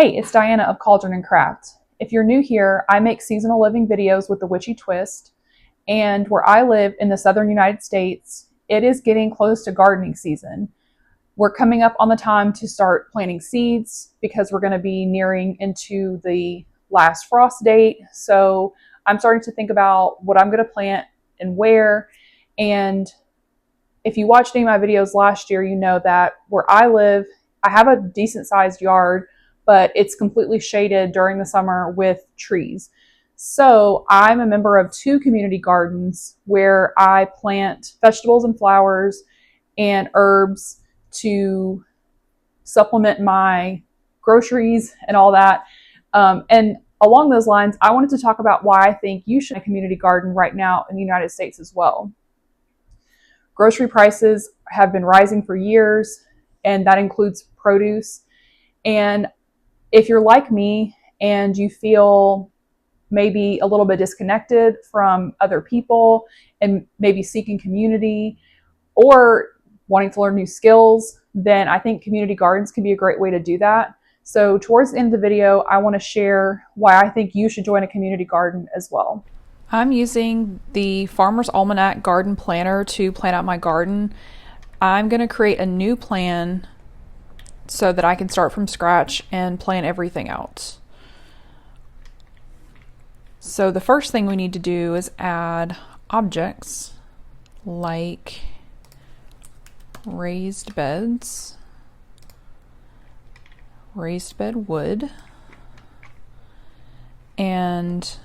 Hey, it's Diana of Cauldron and Craft. If you're new here, I make seasonal living videos with a witchy twist. And where I live in the southern United States, it is getting close to gardening season. We're coming up on the time to start planting seeds because we're going to be nearing into the last frost date. So I'm starting to think about what I'm going to plant and where. And if you watched any of my videos last year, you know that where I live, I have a decent sized yard, but it's completely shaded during the summer with trees. So I'm a member of two community gardens where I plant vegetables and flowers and herbs to supplement my groceries and all that. And along those lines, I wanted to talk about why I think you should have a community garden right now in the United States as well. Grocery prices have been rising for years, and that includes produce. And if you're like me and you feel maybe a little bit disconnected from other people and maybe seeking community or wanting to learn new skills, then I think community gardens can be a great way to do that. So towards the end of the video, I want to share why I think you should join a community garden as well. I'm using the Farmer's Almanac Garden Planner to plan out my garden. I'm going to create a new plan so that I can start from scratch and plan everything out. So the first thing we need to do is add objects like raised beds, raised bed wood, and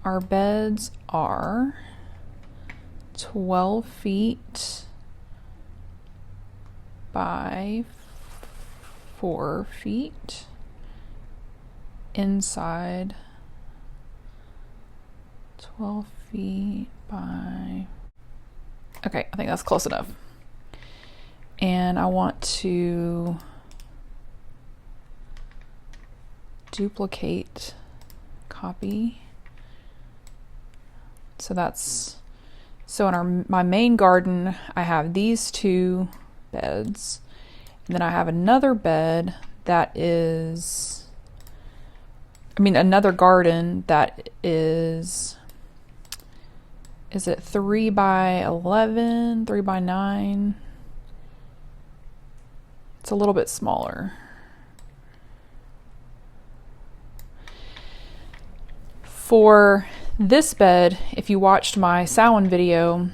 our beds are 12 feet by 4 feet inside, 12 feet by, okay, I think that's close enough. And I want to duplicate, copy. So in my main garden, I have these two beds, and then I have another bed that is, another garden that is it 3 by 11, 3 by 9? It's a little bit smaller. For this bed, if you watched my Samhain video,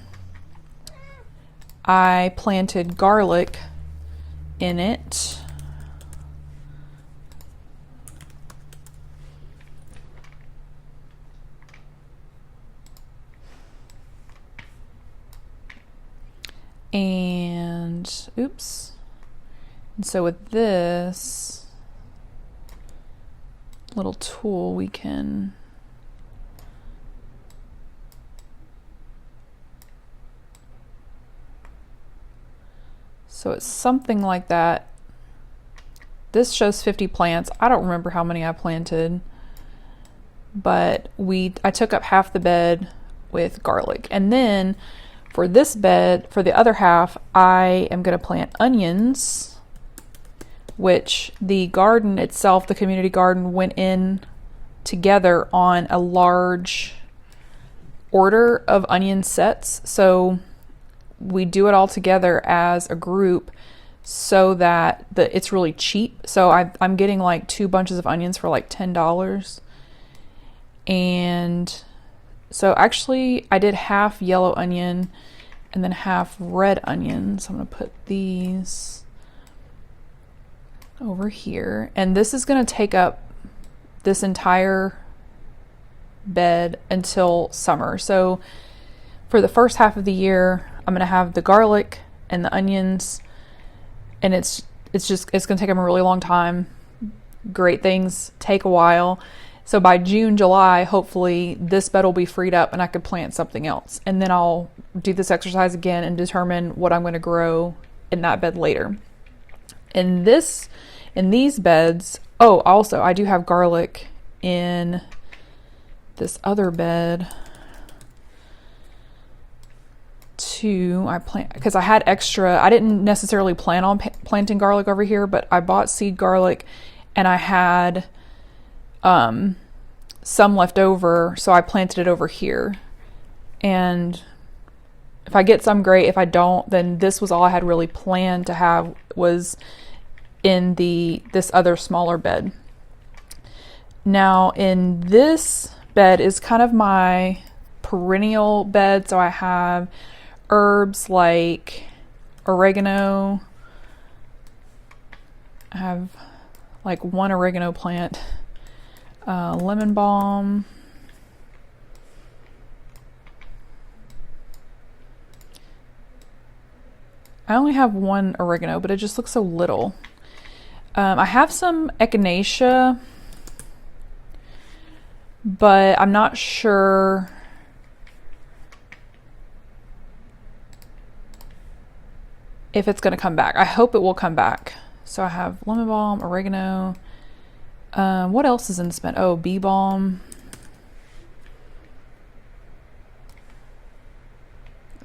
I planted garlic in it. And so with this little tool, we can so it's something like that. This shows 50 plants. I don't remember how many I planted, but I took up half the bed with garlic. And then for this bed, for the other half, I am going to plant onions, which the garden itself, the community garden, went in together on a large order of onion sets. So we do it all together as a group so that it's really cheap. So I'm getting like 2 bunches of onions for like $10. And so actually I did half yellow onion and then half red onion. So I'm going to put these over here. And this is going to take up this entire bed until summer. So for the first half of the year, I'm going to have the garlic and the onions, and it's going to take them a really long time. Great things take a while. So by June, July, hopefully this bed will be freed up and I could plant something else. And then I'll do this exercise again and determine what I'm going to grow in that bed later. In these beds, also I do have garlic in this other bed to, because I had extra, I didn't necessarily plan on planting garlic over here, but I bought seed garlic and I had some left over, so I planted it over here. And if I get some, great. If I don't, then this was all I had really planned to have, was in this other smaller bed. Now in this bed is kind of my perennial bed, so I have herbs like oregano. I have like one oregano plant, lemon balm, I only have one oregano, but it just looks so little. I have some echinacea, but I'm not sure if it's going to come back. I hope it will come back. So I have lemon balm, oregano. What else is in this bed? Oh, bee balm.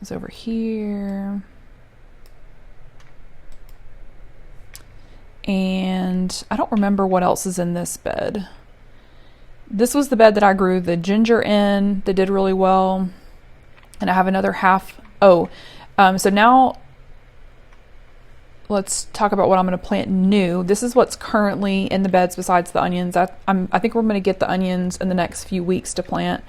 It's over here. And I don't remember what else is in this bed. This was the bed that I grew the ginger in that did really well. And I have another half. So now let's talk about what I'm going to plant new. This is what's currently in the beds besides the onions. I think we're going to get the onions in the next few weeks to plant.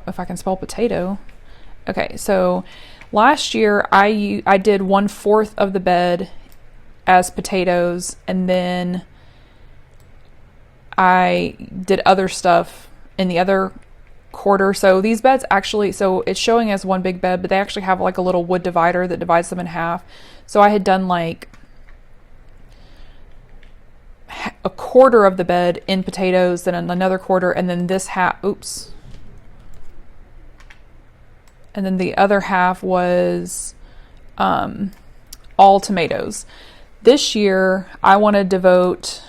If I can spell potato. Okay, so last year I did 1/4 of the bed as potatoes, and then I did other stuff in the other quarter. So these beds actually, so it's showing as one big bed, but they actually have like a little wood divider that divides them in half. So I had done like a quarter of the bed in potatoes, then another quarter, and then this half, and then the other half was all tomatoes. This year, I want to devote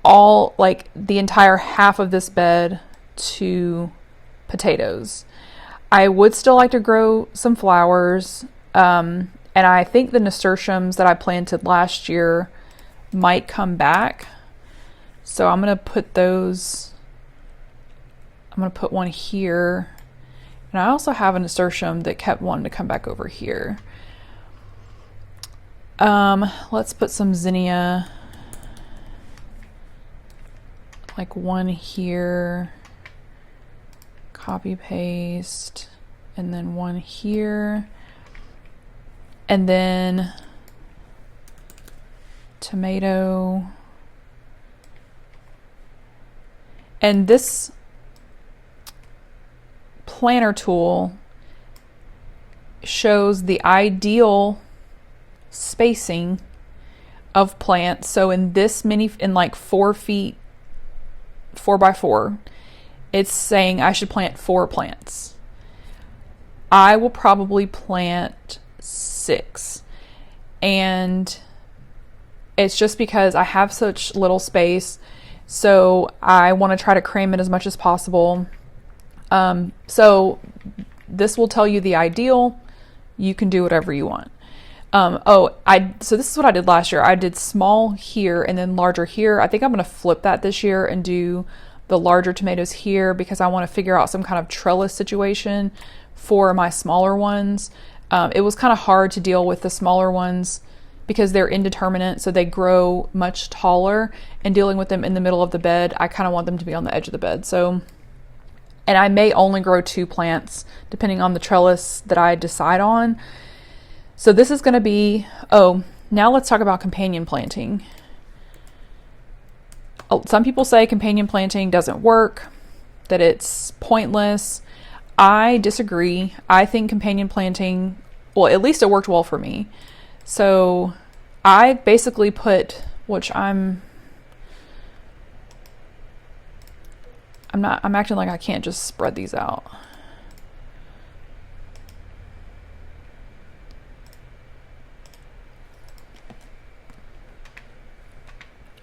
the entire half of this bed to potatoes. I would still like to grow some flowers, and I think the nasturtiums that I planted last year might come back. So I'm going to put those, I'm going to put one here. And I also have a nasturtium that kept wanting to come back over here. Let's put some zinnia, like one here, copy paste, and then one here, and then tomato. And this planner tool shows the ideal spacing of plants. So in this in like 4 feet, 4x4, it's saying I should plant 4 plants. I will probably plant 6. And it's just because I have such little space. So I want to try to cram it as much as possible. So this will tell you the ideal. You can do whatever you want. So this is what I did last year. I did small here and then larger here. I think I'm going to flip that this year and do the larger tomatoes here because I want to figure out some kind of trellis situation for my smaller ones. It was kind of hard to deal with the smaller ones because they're indeterminate, so they grow much taller, and dealing with them in the middle of the bed, I kind of want them to be on the edge of the bed. And I may only grow 2 plants depending on the trellis that I decide on. So this is going to be, now let's talk about companion planting. Some people say companion planting doesn't work, that it's pointless. I disagree. I think companion planting, well, at least it worked well for me. So I basically put, which I'm acting like I can't just spread these out.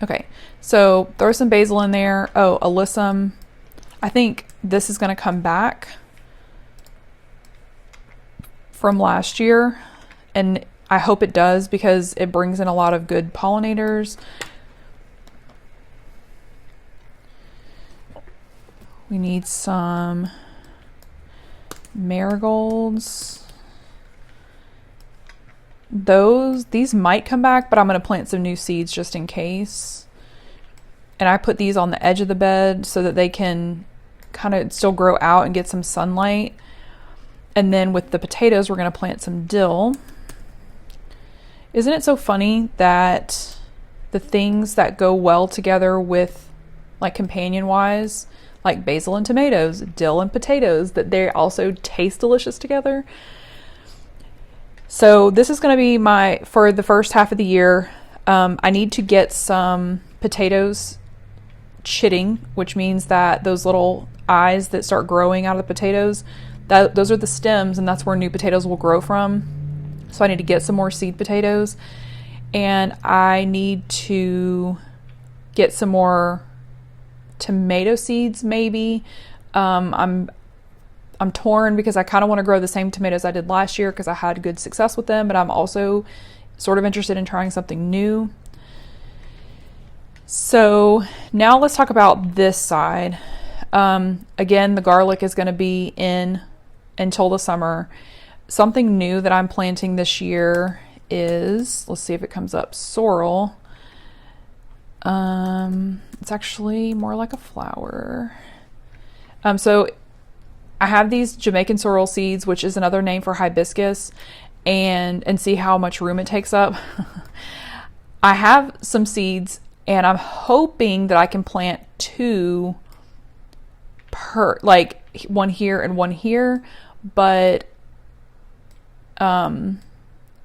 Okay, so throw some basil in there. Oh, alyssum. I think this is going to come back from last year, and I hope it does because it brings in a lot of good pollinators. We need some marigolds. These might come back, but I'm going to plant some new seeds just in case. And I put these on the edge of the bed so that they can kind of still grow out and get some sunlight. And then with the potatoes, we're going to plant some dill. Isn't it so funny that the things that go well together with, like, companion-wise, like basil and tomatoes, dill and potatoes, that they also taste delicious together? So this is going to be for the first half of the year. I need to get some potatoes chitting, which means that those little eyes that start growing out of the potatoes, those are the stems, and that's where new potatoes will grow from. So I need to get some more seed potatoes, and I need to get some more tomato seeds maybe. I'm torn because I kind of want to grow the same tomatoes I did last year because I had good success with them, but I'm also sort of interested in trying something new. So now let's talk about this side. Again, the garlic is going to be in until the summer. Something new that I'm planting this year is, let's see if it comes up, sorrel. It's actually more like a flower. So I have these Jamaican sorrel seeds, which is another name for hibiscus, and see how much room it takes up. I have some seeds, and I'm hoping that I can plant two per, like one here and one here, but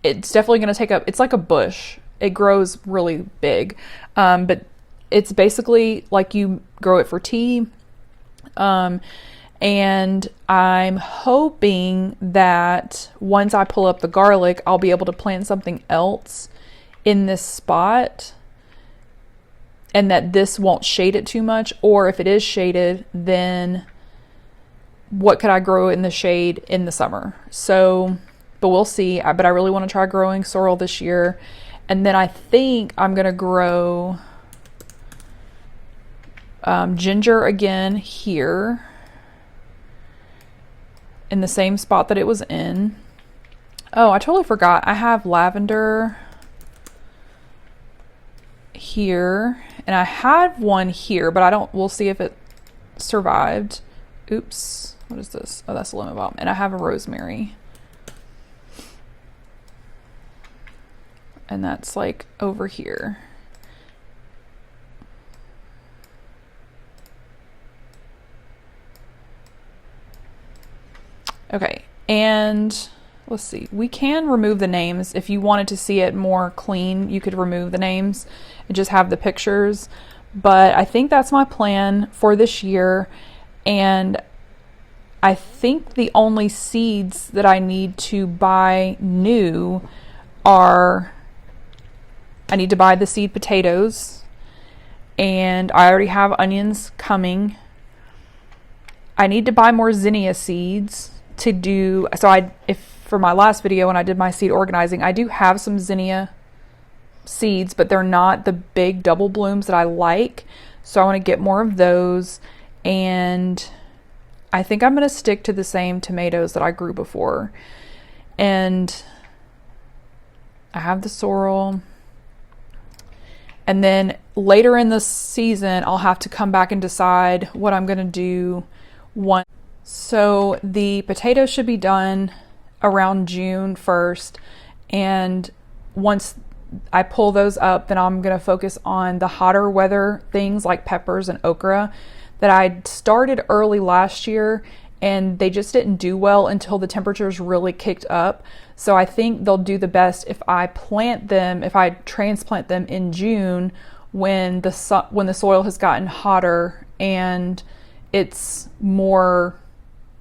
it's definitely going to take up, it's like a bush. It grows really big, but it's basically like you grow it for tea. And I'm hoping that once I pull up the garlic, I'll be able to plant something else in this spot, and that this won't shade it too much. Or if it is shaded, then what could I grow in the shade in the summer? So, but we'll see. But I really want to try growing sorrel this year. And then I think I'm going to grow ginger again here, in the same spot that it was in. Oh, I totally forgot. I have lavender here, and I had one here, but we'll see if it survived. Oops, what is this? Oh, that's a lemon balm. And I have a rosemary. And that's like over here. Okay, and let's see. We can remove the names. If you wanted to see it more clean, you could remove the names and just have the pictures. But I think that's my plan for this year. And I think the only seeds that I need to buy new are, I need to buy the seed potatoes, and I already have onions coming. I need to buy more zinnia seeds to do, so for my last video when I did my seed organizing, I do have some zinnia seeds, but they're not the big double blooms that I like. So I want to get more of those, and I think I'm going to stick to the same tomatoes that I grew before. And I have the sorrel. And then later in the season, I'll have to come back and decide what I'm going to do. So the potatoes should be done around June 1st. And once I pull those up, then I'm going to focus on the hotter weather things like peppers and okra that I started early last year, and they just didn't do well until the temperatures really kicked up. So I think they'll do the best if I transplant them in June when the soil has gotten hotter and it's more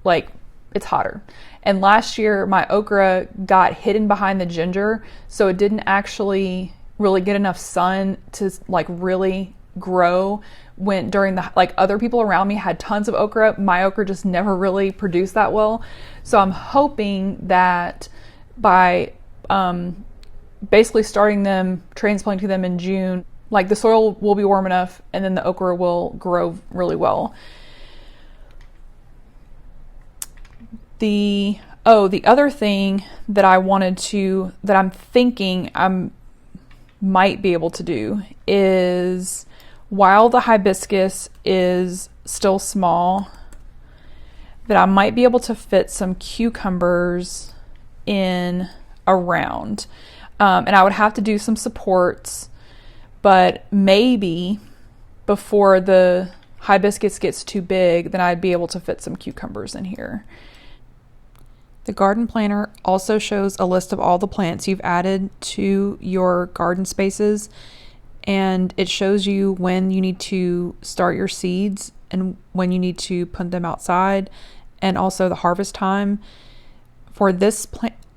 like it's hotter. And last year my okra got hidden behind the ginger, so it didn't actually really get enough sun to like really grow. When during the like other people around me had tons of okra, my okra just never really produced that well. So I'm hoping that by basically starting them, transplanting them in June, like the soil will be warm enough and then the okra will grow really well. The other thing that I'm thinking I might be able to do is, while the hibiscus is still small, that I might be able to fit some cucumbers in around. And I would have to do some supports, but maybe before the hibiscus gets too big, then I'd be able to fit some cucumbers in here. The garden planner also shows a list of all the plants you've added to your garden spaces, and it shows you when you need to start your seeds and when you need to put them outside, and also the harvest time. For this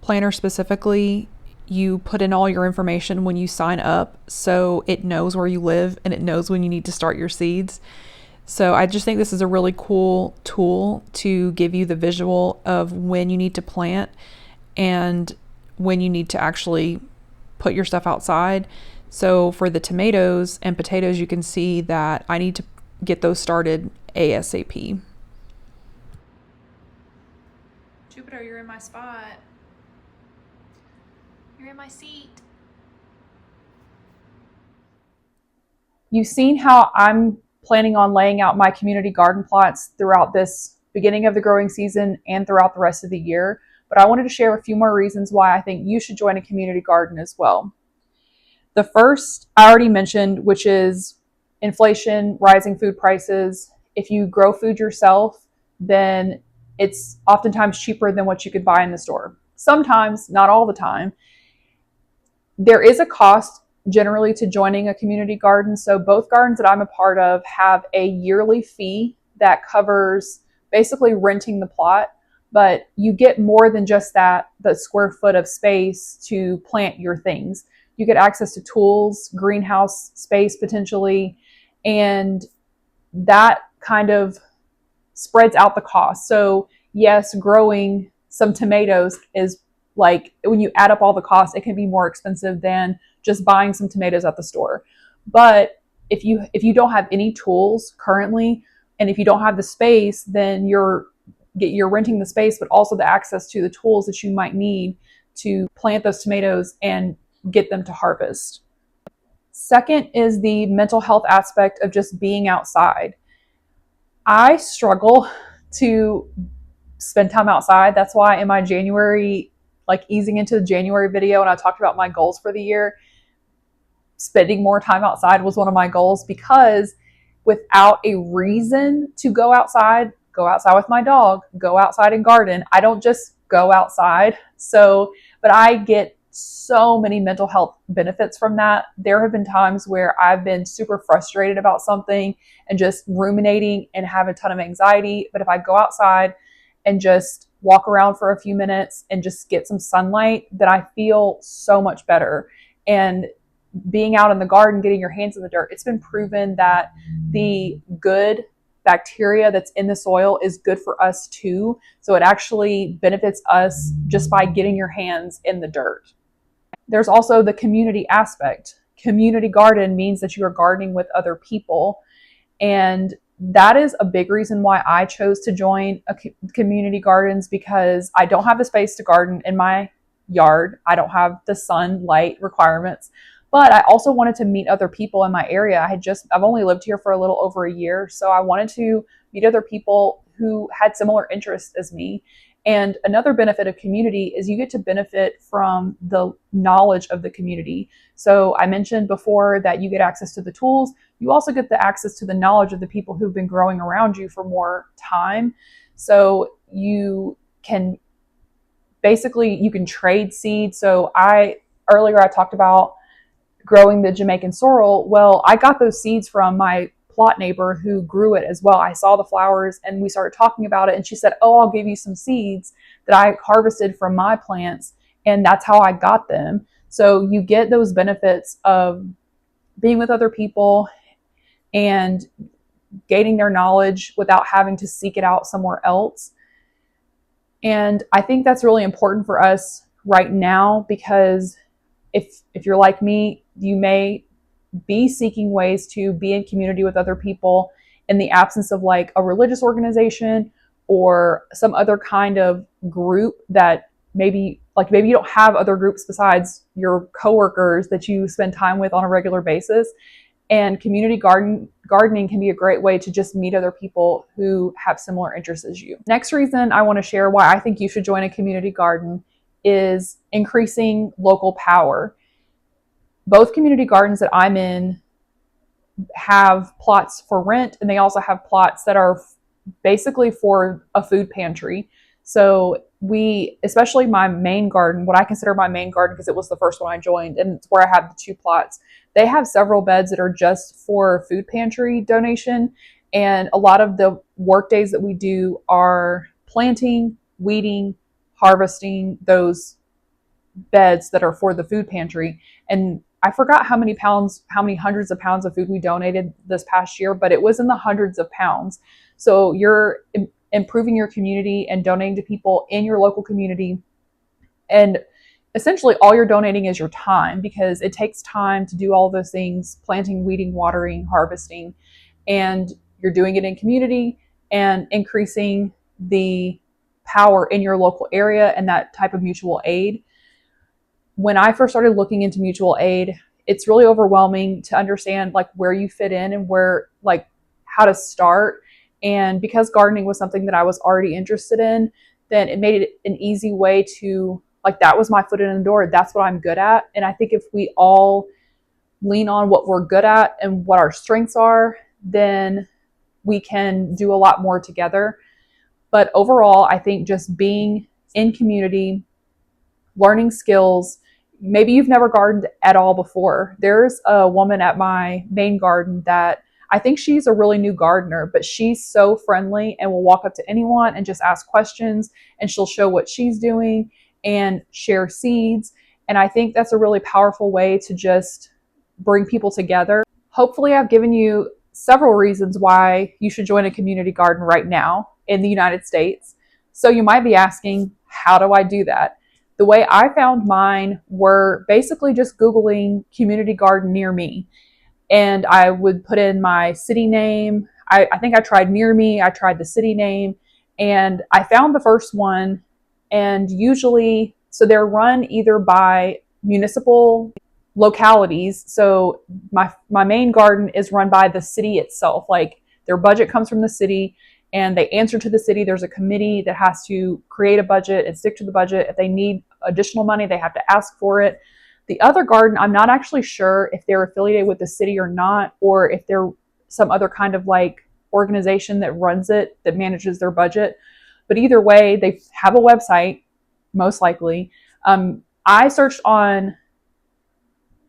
planner specifically, you put in all your information when you sign up, so it knows where you live and it knows when you need to start your seeds. So I just think this is a really cool tool to give you the visual of when you need to plant and when you need to actually put your stuff outside. So for the tomatoes and potatoes, you can see that I need to get those started ASAP. Jupiter, you're in my spot. You're in my seat. You've seen how I'm planning on laying out my community garden plots throughout this beginning of the growing season and throughout the rest of the year. But I wanted to share a few more reasons why I think you should join a community garden as well. The first I already mentioned, which is inflation, rising food prices. If you grow food yourself, then it's oftentimes cheaper than what you could buy in the store. Sometimes, not all the time. There is a cost generally to joining a community garden. So both gardens that I'm a part of have a yearly fee that covers basically renting the plot, but you get more than just that, the square foot of space to plant your things. You get access to tools, greenhouse space potentially, and that kind of spreads out the cost. So yes, growing some tomatoes is, like, when you add up all the costs, it can be more expensive than just buying some tomatoes at the store. But if you don't have any tools currently, and if you don't have the space, then you're renting the space, but also the access to the tools that you might need to plant those tomatoes and get them to harvest. Second is the mental health aspect of just being outside. I struggle to spend time outside. That's why in my January, like easing into the January video, and I talked about my goals for the year, spending more time outside was one of my goals, because without a reason to go outside with my dog, go outside and garden, I don't just go outside. So, but I get so many mental health benefits from that. There have been times where I've been super frustrated about something and just ruminating and have a ton of anxiety. But if I go outside and just walk around for a few minutes and just get some sunlight, then I feel so much better. And being out in the garden, getting your hands in the dirt, it's been proven that the good bacteria that's in the soil is good for us too. So it actually benefits us just by getting your hands in the dirt. There's also the community aspect. Community garden means that you are gardening with other people. And that is a big reason why I chose to join community gardens, because I don't have the space to garden in my yard. I don't have the sunlight requirements, but I also wanted to meet other people in my area. I've only lived here for a little over a year. So I wanted to meet other people who had similar interests as me. And another benefit of community is you get to benefit from the knowledge of the community. So I mentioned before that you get access to the tools. You also get the access to the knowledge of the people who've been growing around you for more time. So you can trade seeds. So earlier I talked about growing the Jamaican sorrel. Well, I got those seeds from my plot neighbor who grew it as well. I saw the flowers and we started talking about it, and she said, "Oh, I'll give you some seeds that I harvested from my plants." And that's how I got them. So you get those benefits of being with other people and gaining their knowledge without having to seek it out somewhere else. And I think that's really important for us right now because if you're like me, you may be seeking ways to be in community with other people in the absence of like a religious organization or some other kind of group that maybe you don't have other groups besides your coworkers that you spend time with on a regular basis. And gardening can be a great way to just meet other people who have similar interests as you. Next reason I want to share why I think you should join a community garden is increasing local power. Both community gardens that I'm in have plots for rent, and they also have plots that are basically for a food pantry. So especially my main garden, what I consider my main garden because it was the first one I joined and it's where I have the two plots, they have several beds that are just for food pantry donation. And a lot of the work days that we do are planting, weeding, harvesting those beds that are for the food pantry. And I forgot how many hundreds of pounds of food we donated this past year, but it was in the hundreds of pounds. So you're improving your community and donating to people in your local community. And essentially, all you're donating is your time because it takes time to do all of those things: planting, weeding, watering, harvesting. And you're doing it in community and increasing the power in your local area and that type of mutual aid. When I first started looking into mutual aid, it's really overwhelming to understand like where you fit in and where like how to start. And because gardening was something that I was already interested in, then it made it an easy way to like that was my foot in the door. That's what I'm good at. And I think if we all lean on what we're good at and what our strengths are, then we can do a lot more together. But overall, I think just being in community, learning skills. Maybe you've never gardened at all before. There's a woman at my main garden that I think she's a really new gardener, but she's so friendly and will walk up to anyone and just ask questions, and she'll show what she's doing and share seeds. And I think that's a really powerful way to just bring people together. Hopefully, I've given you several reasons why you should join a community garden right now in the United States. So you might be asking, how do I do that? The way I found mine were basically just Googling community garden near me. And I would put in my city name. I think I tried near me, I tried the city name, and I found the first one. And usually, so they're run either by municipal localities. So my main garden is run by the city itself. Like their budget comes from the city and they answer to the city. There's a committee that has to create a budget and stick to the budget. If they need additional money, they have to ask for it. The other garden, I'm not actually sure if they're affiliated with the city or not, or if they're some other kind of like organization that runs it, that manages their budget. But either way, they have a website, most likely. I searched on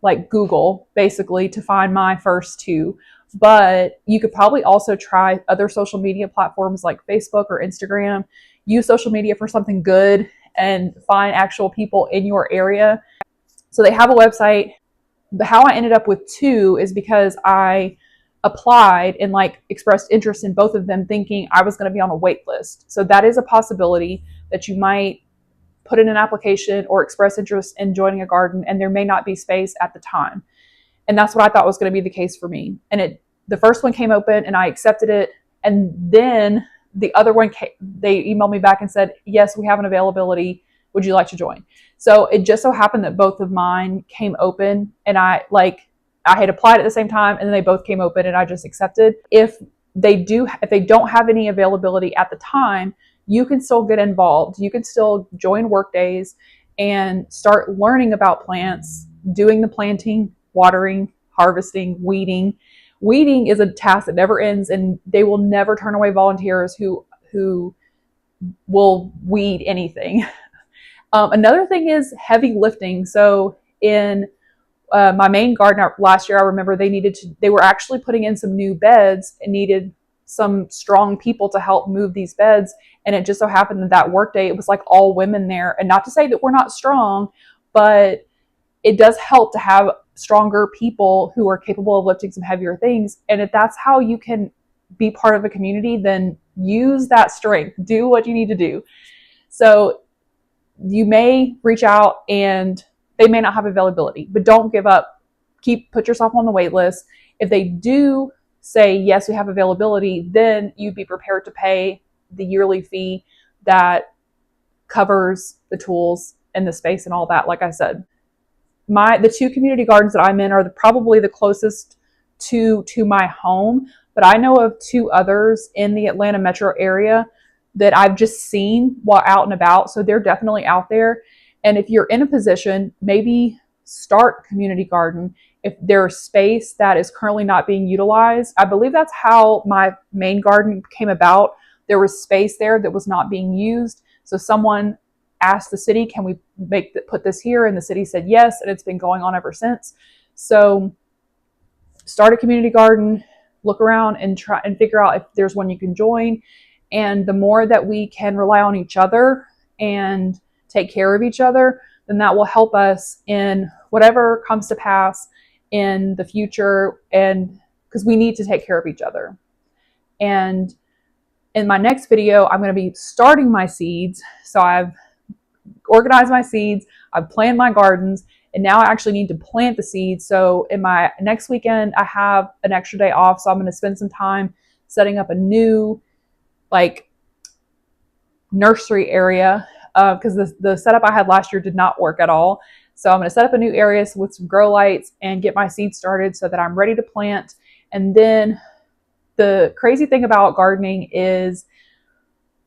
like Google basically to find my first two. But you could probably also try other social media platforms like Facebook or Instagram. Use social media for something good and find actual people in your area. So they have a website. How I ended up with two is because I applied and like expressed interest in both of them thinking I was going to be on a wait list. So that is a possibility that you might put in an application or express interest in joining a garden and there may not be space at the time. And that's what I thought was going to be the case for me. And the first one came open and I accepted it. And then the other one, they emailed me back and said, yes, we have an availability. Would you like to join? So it just so happened that both of mine came open and I had applied at the same time and then they both came open and I just accepted. If they don't have any availability at the time, you can still get involved. You can still join work days and start learning about plants, doing the planting, watering, harvesting, weeding. Weeding is a task that never ends, and they will never turn away volunteers who will weed anything. Another thing is heavy lifting. So in my main garden last year, I remember they were actually putting in some new beds and needed some strong people to help move these beds. And it just so happened that work day, it was like all women there. And not to say that we're not strong, but it does help to have stronger people who are capable of lifting some heavier things. And if that's how you can be part of a community, then use that strength. Do what you need to do. So you may reach out and they may not have availability, but don't give up. Put yourself on the wait list. If they do say, yes, we have availability, then you'd be prepared to pay the yearly fee that covers the tools and the space and all that. Like I said, the two community gardens that I'm in are probably the closest to my home, but I know of two others in the Atlanta metro area that I've just seen while out and about. So they're definitely out there. And if you're in a position, maybe start a community garden if there's space that is currently not being utilized. I believe that's how my main garden came about. There was space there that was not being used. So someone asked the city, can we put this here? And the city said yes, and it's been going on ever since. So start a community garden, look around and try and figure out if there's one you can join. And the more that we can rely on each other and take care of each other, then that will help us in whatever comes to pass in the future. And because we need to take care of each other. And in my next video, I'm going to be starting my seeds. So I've organized my seeds, I've planned my gardens, and now I actually need to plant the seeds. So in my next weekend, I have an extra day off. So I'm going to spend some time setting up a new nursery area because the setup I had last year did not work at all. So I'm going to set up a new area with some grow lights and get my seeds started so that I'm ready to plant. And then the crazy thing about gardening is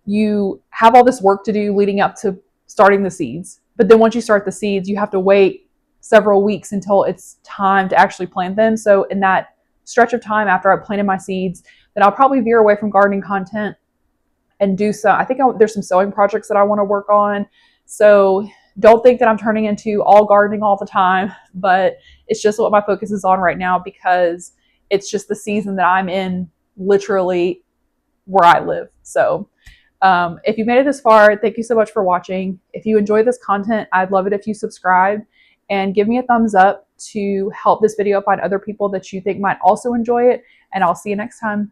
you have all this work to do leading up to starting the seeds. But then once you start the seeds, you have to wait several weeks until it's time to actually plant them. So in that stretch of time after I've planted my seeds, then I'll probably veer away from gardening content and do some, there's some sewing projects that I want to work on. So don't think that I'm turning into all gardening all the time, but it's just what my focus is on right now because it's just the season that I'm in literally where I live. So if you made it this far, thank you so much for watching. If you enjoy this content, I'd love it if you subscribe and give me a thumbs up to help this video find other people that you think might also enjoy it. And I'll see you next time.